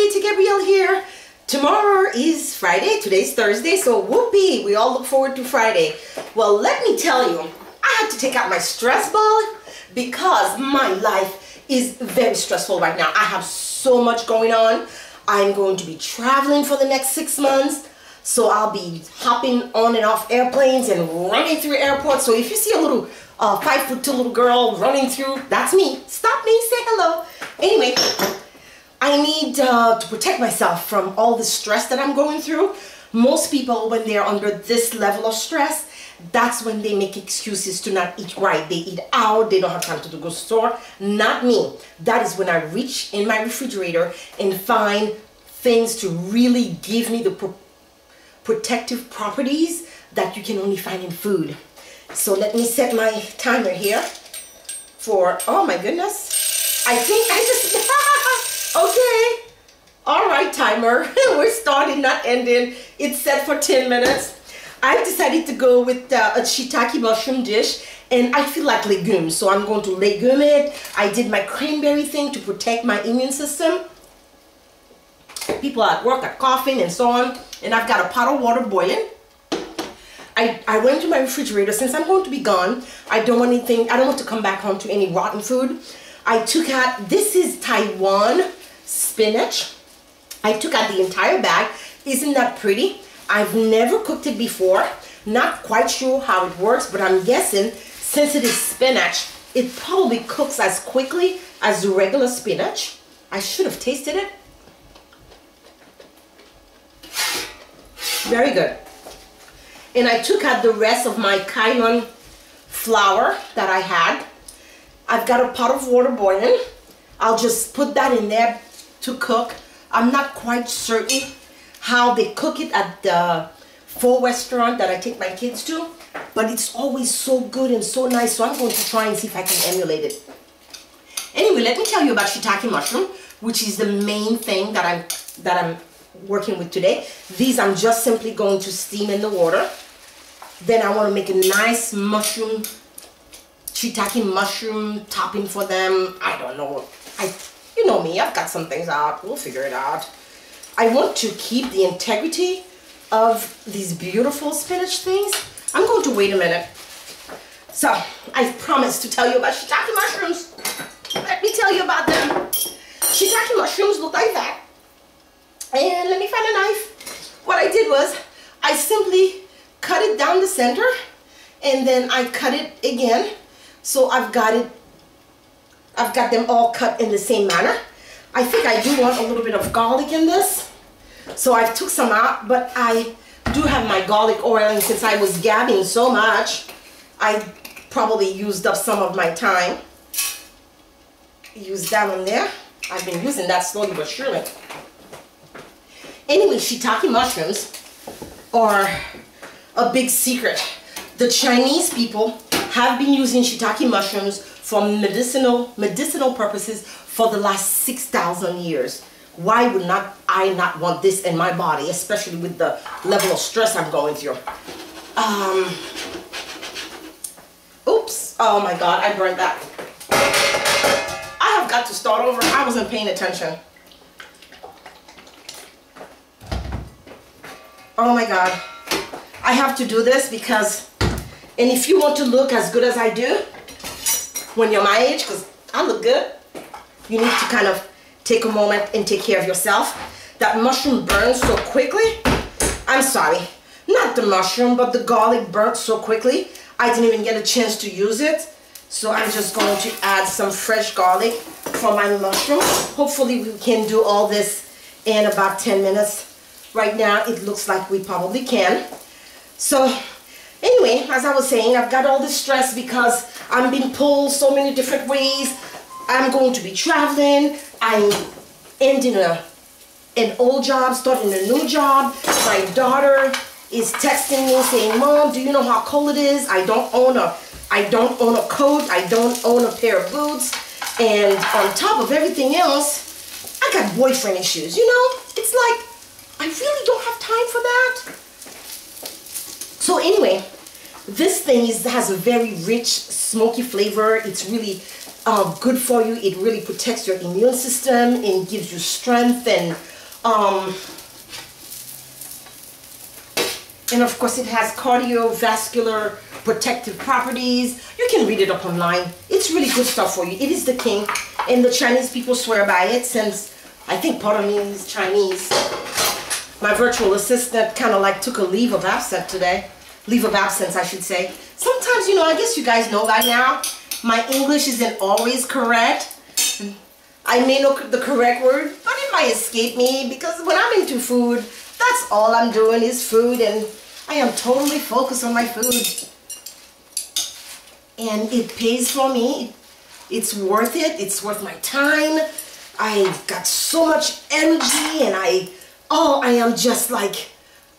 Katie Gabrielle here. Tomorrow is Friday, today's Thursday, so whoopee, we all look forward to Friday. Well, let me tell you, I had to take out my stress ball because my life is very stressful right now. I have so much going on. I'm going to be traveling for the next 6 months, so I'll be hopping on and off airplanes and running through airports. So if you see a little 5'2" little girl running through, that's me. Stop me, say hello. Anyway, I need to protect myself from all the stress that I'm going through. Most people, when they're under this level of stress, that's when they make excuses to not eat right. They eat out, they don't have time to go to the store. Not me. That is when I reach in my refrigerator and find things to really give me the protective properties that you can only find in food. So let me set my timer here for, oh my goodness, I think I just, okay, all right, timer, we're starting, not ending. It's set for 10 minutes. I've decided to go with a shiitake mushroom dish, and I feel like legumes, so I'm going to legume it. I did my cranberry thing to protect my immune system. People at work are coughing and so on, and I've got a pot of water boiling. I went to my refrigerator. Since I'm going to be gone, I don't want anything, I don't want to come back home to any rotten food. I took out, this is Taiwan spinach. I took out the entire bag. Isn't that pretty? I've never cooked it before. Not quite sure how it works, but I'm guessing since it is spinach, it probably cooks as quickly as the regular spinach. I should have tasted it. Very good. And I took out the rest of my Kailan flour that I had. I've got a pot of water boiling. I'll just put that in there to cook. I'm not quite certain how they cook it at the pho restaurant that I take my kids to, but it's always so good and so nice, so I'm going to try and see if I can emulate it. Anyway, let me tell you about shiitake mushroom, which is the main thing that I'm working with today. These I'm just simply going to steam in the water. Then I want to make a nice mushroom, shiitake mushroom topping for them. I don't know. You know me, I've got some things out. We'll figure it out. I want to keep the integrity of these beautiful spinach things. I'm going to wait a minute. So, I promised to tell you about shiitake mushrooms. Let me tell you about them. Shiitake mushrooms look like that. And let me find a knife. What I did was, I simply cut it down the center, and then I cut it again. So I've got them all cut in the same manner. I think I do want a little bit of garlic in this. So I took some out, but I do have my garlic oil, and since I was gabbing so much, I probably used up some of my time. Use that one there. I've been using that slowly but surely. Anyway, shiitake mushrooms are a big secret. The Chinese people have been using shiitake mushrooms for medicinal purposes for the last 6,000 years. Why would I not want this in my body, especially with the level of stress I'm going through? Oops, oh my God, I burned that. I have got to start over. I wasn't paying attention. Oh my God. I have to do this because, and if you want to look as good as I do when you're my age, because I look good, you need to kind of take a moment and take care of yourself. That mushroom burns so quickly. I'm sorry, not the mushroom, but the garlic burnt so quickly. I didn't even get a chance to use it. So I'm just going to add some fresh garlic for my mushroom. Hopefully we can do all this in about 10 minutes. Right now it looks like we probably can. So anyway, as I was saying, I've got all this stress because I'm being pulled so many different ways. I'm going to be traveling. I'm ending an old job, starting a new job. My daughter is texting me saying, "Mom, do you know how cold it is? I don't own a coat. I don't own a pair of boots. And on top of everything else, I got boyfriend issues. You know, it's like, I really don't have time for that." So anyway, this thing has a very rich, smoky flavor. It's really good for you. It really protects your immune system and gives you strength and And of course it has cardiovascular protective properties. You can read it up online. It's really good stuff for you. It is the king, and the Chinese people swear by it, since I think part of me is Chinese. My virtual assistant kind of like took a leave of absence today. Leave of absence, I should say. Sometimes, you know, I guess you guys know by now, my English isn't always correct. I may know the correct word, but it might escape me, because when I'm into food, that's all I'm doing is food, and I am totally focused on my food. And it pays for me. It's worth it. It's worth my time. I got so much energy, and I am just like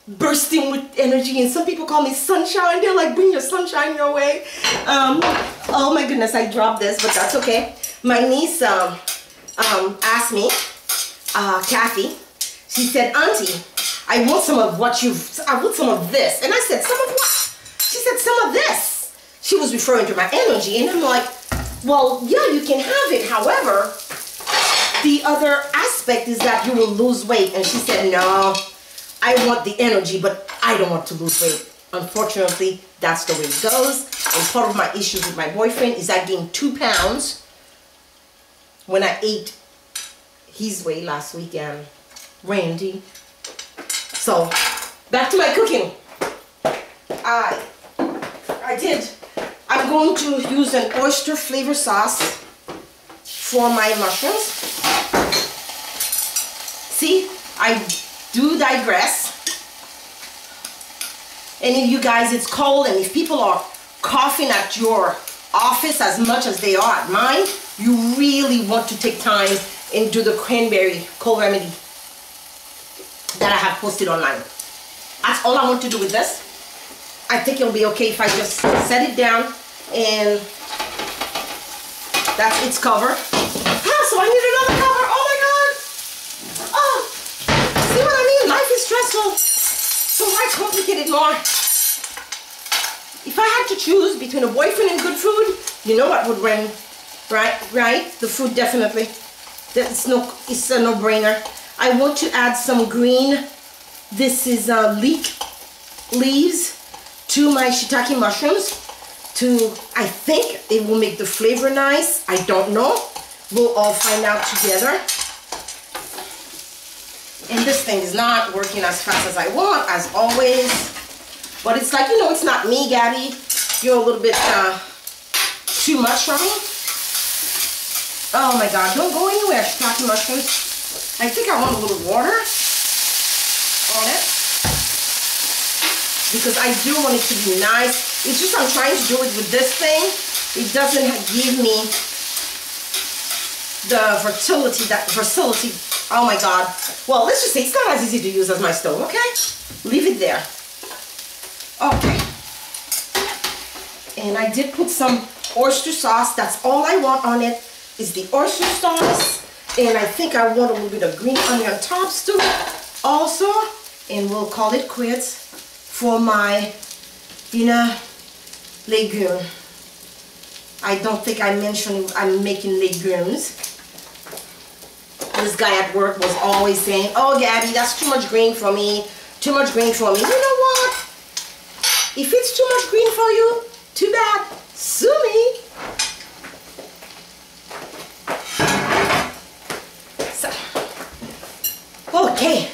bursting with energy. And some people call me sunshine. They're like, bring your sunshine your way. Oh my goodness, I dropped this, but that's okay. My niece asked me, Kathy, she said, Auntie, I want some of this. And I said, some of what? She said, some of this. She was referring to my energy, and I'm like, well, yeah, you can have it. However, the other aspect is that you will lose weight. And she said, no, I want the energy, but I don't want to lose weight. Unfortunately, that's the way it goes. And part of my issues with my boyfriend is I gained 2 pounds when I ate his way last weekend. Randy. So, back to my cooking. I'm going to use an oyster flavor sauce for my mushrooms. See, I do digress. And if you guys, it's cold, and if people are coughing at your office as much as they are at mine, you really want to take time and do the cranberry cold remedy that I have posted online. That's all I want to do with this. I think it'll be okay if I just set it down, and that's its cover. So I need another cover. Oh my God. Oh, see what I mean? Life is stressful. So why complicate it more? If I had to choose between a boyfriend and good food, you know what would win, right? The food, definitely. It's a no-brainer. I want to add some green. This is leek leaves to my shiitake mushrooms. I think it will make the flavor nice. I don't know. We'll all find out together. And this thing is not working as fast as I want, as always. But it's like, you know, it's not me, Gabby. You're a little bit too much for me. Oh my God, don't go anywhere, shiitake mushrooms. I think I want a little water on it, because I do want it to be nice. It's just I'm trying to do it with this thing. It doesn't give me the versatility. Oh my God. Well, let's just say it's not as easy to use as my stove, okay? Leave it there. Okay. And I did put some oyster sauce. That's all I want on it, is the oyster sauce. And I think I want a little bit of green onion tops too also. And we'll call it quits for my, legume. I don't think I mentioned I'm making legumes. This guy at work was always saying, oh Gabby, that's too much green for me. Too much green for me. You know what? If it's too much green for you, too bad. Sue me. Okay,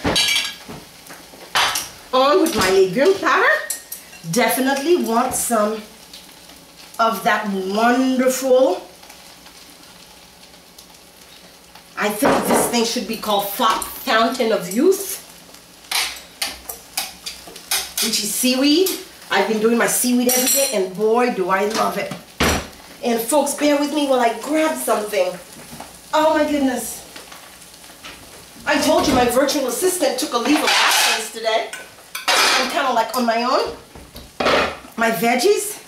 on with my legume platter. Definitely want some of that wonderful, I think this thing should be called Fountain of Youth, which is seaweed. I've been doing my seaweed every day, and boy, do I love it. And folks, bear with me while I grab something. Oh my goodness. I told you my virtual assistant took a leave of absence today. I'm kind of like on my own. My veggies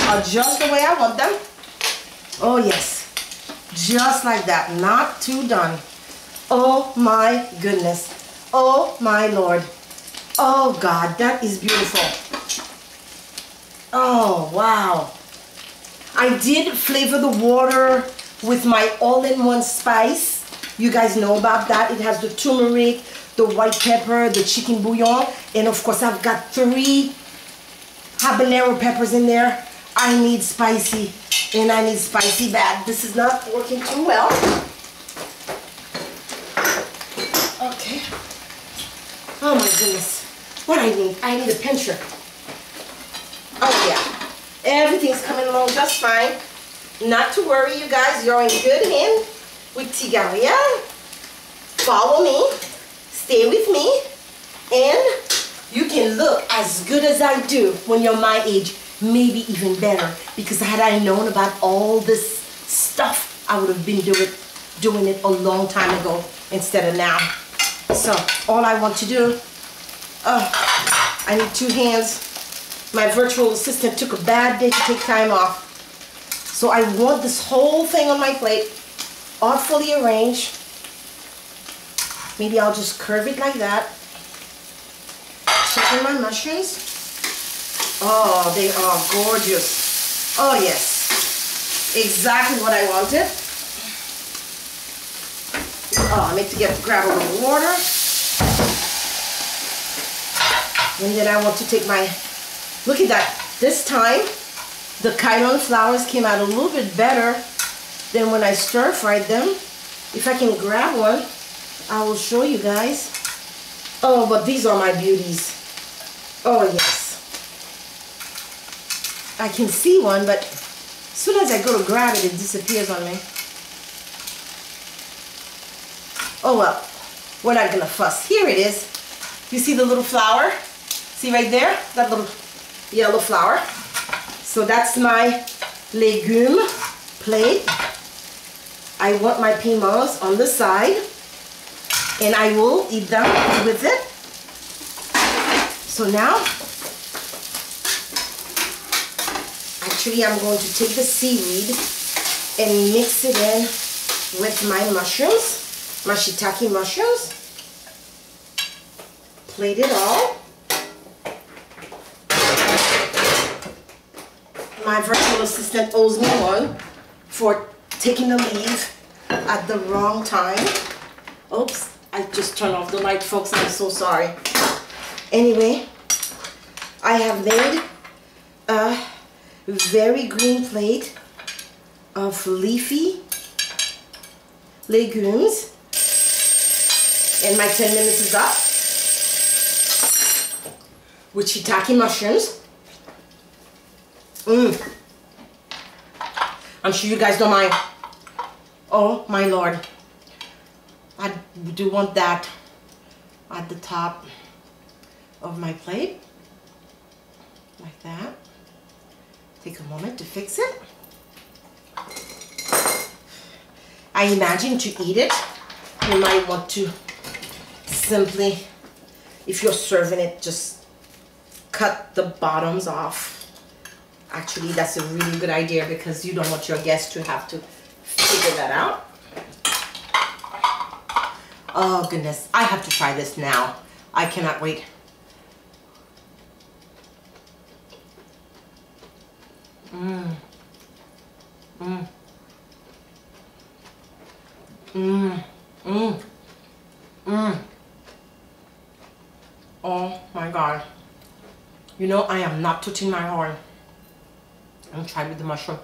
are just the way I want them. Oh yes, just like that, not too done. Oh my goodness. Oh my Lord. Oh God, that is beautiful. Oh wow. I did flavor the water with my all-in-one spice. You guys know about that. It has the turmeric, the white pepper, the chicken bouillon, and of course I've got 3 habanero peppers in there. I need spicy, and I need spicy bad. This is not working too well. Okay. Oh my goodness. What I need? I need a pincher. Oh yeah. Everything's coming along just fine. Not to worry, you guys. You're in good hands with Tigaria. Follow me. Stay with me. And you can look as good as I do when you're my age. Maybe even better. Because had I known about all this stuff, I would have been doing it a long time ago instead of now. So, all I want to do, I need 2 hands. My virtual assistant took a bad day to take time off. So I want this whole thing on my plate, awfully arranged. Maybe I'll just curve it like that. Check in my mushrooms. Oh, they are gorgeous. Oh yes, exactly what I wanted. Oh, I need to grab a little water. And then I want to take my, look at that. This time, the cayenne flowers came out a little bit better than when I stir fried them. If I can grab one, I will show you guys. Oh, but these are my beauties. Oh yes. I can see one, but as soon as I go to grab it, it disappears on me. Oh well, we're not gonna fuss. Here it is. You see the little flower? See right there? That little yellow flower. So that's my legume plate. I want my piments on the side, and I will eat them with it. So now, actually I'm going to take the seaweed and mix it in with my mushrooms, my shiitake mushrooms. Plate it all. My virtual assistant owes me one for taking the leave at the wrong time. Oops, I just turned off the light, folks. I'm so sorry. Anyway, I have made a very green plate of leafy legumes, and my 10 minutes is up with shiitake mushrooms. I'm sure you guys don't mind. Oh my Lord, I do want that at the top of my plate, like that. Take a moment to fix it. I imagine to eat it, you might want to simply, if you're serving it, just cut the bottoms off. Actually, that's a really good idea because you don't want your guests to have to figure that out. Oh goodness, I have to try this now. I cannot wait. Oh my God. You know, I am not touching my horn. I'm trying with the mushroom.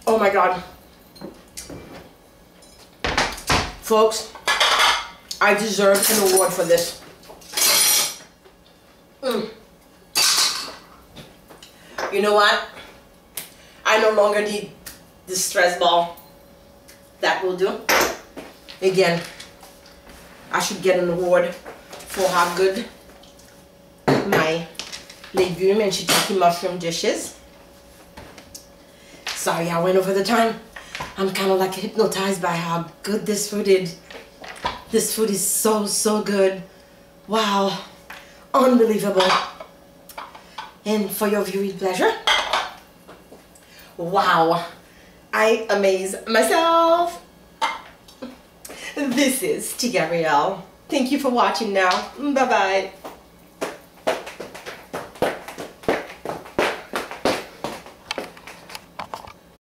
Oh my God. Folks, I deserve an award for this. You know what? I no longer need this stress ball. That will do. Again, I should get an award for how good my legume and shiitake mushroom dish is. Sorry, I went over the time. I'm kind of like hypnotized by how good this food is. This food is so, so good. Wow. Unbelievable. And for your viewing pleasure, wow, I amaze myself. This is Tia Gabrielle Thank you for watching now. Bye-bye.